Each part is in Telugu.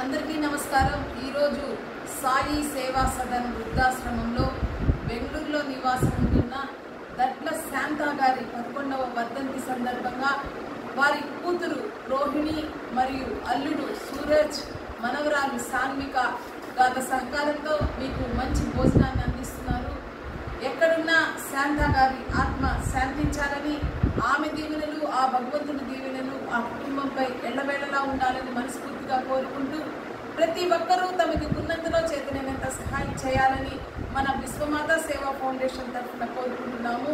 అందరికీ నమస్కారం। ఈరోజు సాయి సేవా సదన్ వృద్ధాశ్రమంలో బెంగళూరులో నివాసం ఉంటున్న దట్ల శాంతా గారి 11వ వర్ధంతి సందర్భంగా వారి కూతురు రోహిణి మరియు అల్లుడు సూరజ్ మనవరాలు సాన్విక గత సహకారంతో మీకు మంచి భోజనాన్ని అందిస్తున్నారు। ఎక్కడున్నా శాంతా గారి ఆత్మ శాంతించాలని, ఆమె దీవెనలు, ఆ భగవంతుని దీవెనలు ఆ కుటుంబంపై ఎల్లవేళలా ఉండాలని మనస్ఫూర్తిగా కోరుకుంటూ ప్రతి ఒక్కరూ తమకి ఉన్నంతలో చేతనైనంత సహాయం చేయాలని మన విశ్వమాత సేవా ఫౌండేషన్ తరఫున కోరుకుంటున్నాము।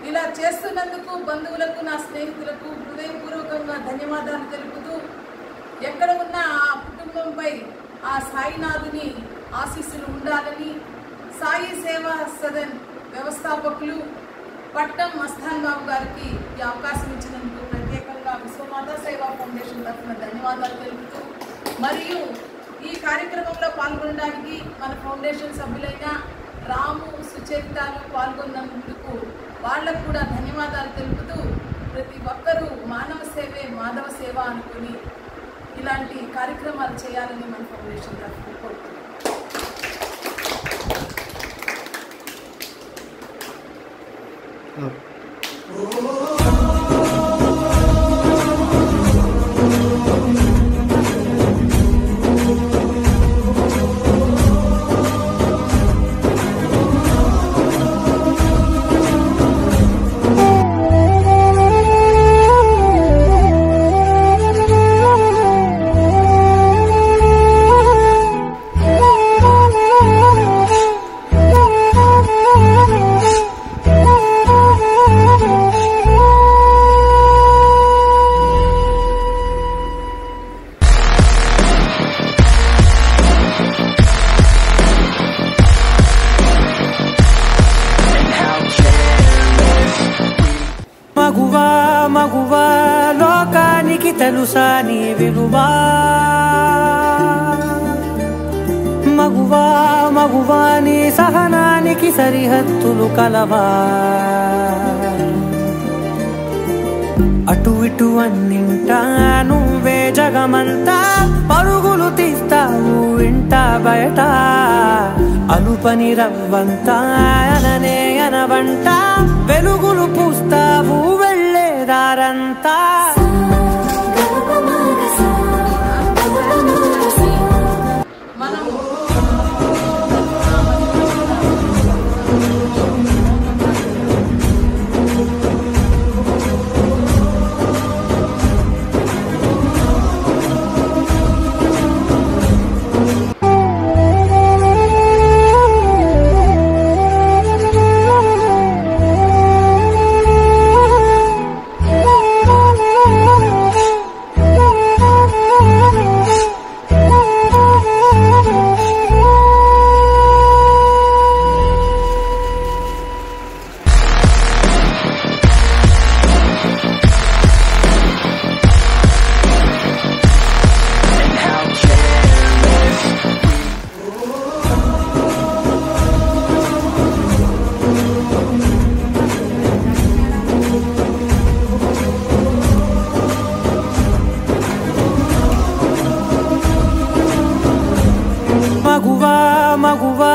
ఇలా చేస్తున్నందుకు బంధువులకు, నా స్నేహితులకు హృదయపూర్వకంగా ధన్యవాదాలు తెలుపుతూ ఎక్కడ ఉన్నా ఆ కుటుంబంపై ఆ సాయినాథుని ఆశీస్సులు ఉండాలని సాయి సేవా సదన్ వ్యవస్థాపకులు పట్టం మస్తాన్ బాబు గారికి ఈ అవకాశం ఇచ్చినందుకు ప్రత్యేకంగా విశ్వమాత సేవా ఫౌండేషన్ తరఫున ధన్యవాదాలు తెలుపుతూ, మరియు ఈ కార్యక్రమంలో పాల్గొనడానికి మన ఫౌండేషన్ సభ్యులైన రాము, సుచరితాలు పాల్గొన్నందుకు వాళ్లకు కూడా ధన్యవాదాలు తెలుపుతూ, ప్రతి ఒక్కరూ మానవ సేవే మాధవ సేవ అనుకుని ఇలాంటి కార్యక్రమాలు చేయాలని మన ఫౌండేషన్ తరఫున కోరుతున్నాం। మగువా లోకానికి తెలుసా నీ విలువా, మగువా నీ సహనానికి సరిహద్దులు కలవా, అటు ఇటు అన్నింటా నువ్వే జగమంతా పరుగులు తీస్తావు ఇంట బయట, అలుపని రవ్వంతా అననే అనవంట వెలుగులు పూస్తావు వెళ్ళేదారంతా। మగువా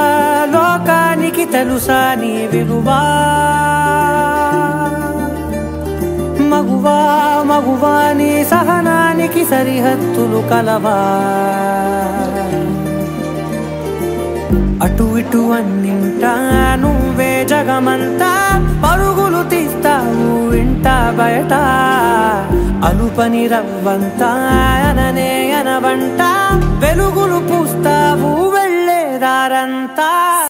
లోకానికి తెలుసా నీ విలువా, మగువా నీ సహనానికి సరిహద్దులు కలవా, అటు ఇటు అన్నింటా నువ్వే జగమంతా పరుగులు తీస్తావు ఇంట బయట, అలుపని రవ్వంతా అననే అనవంట వెలుగు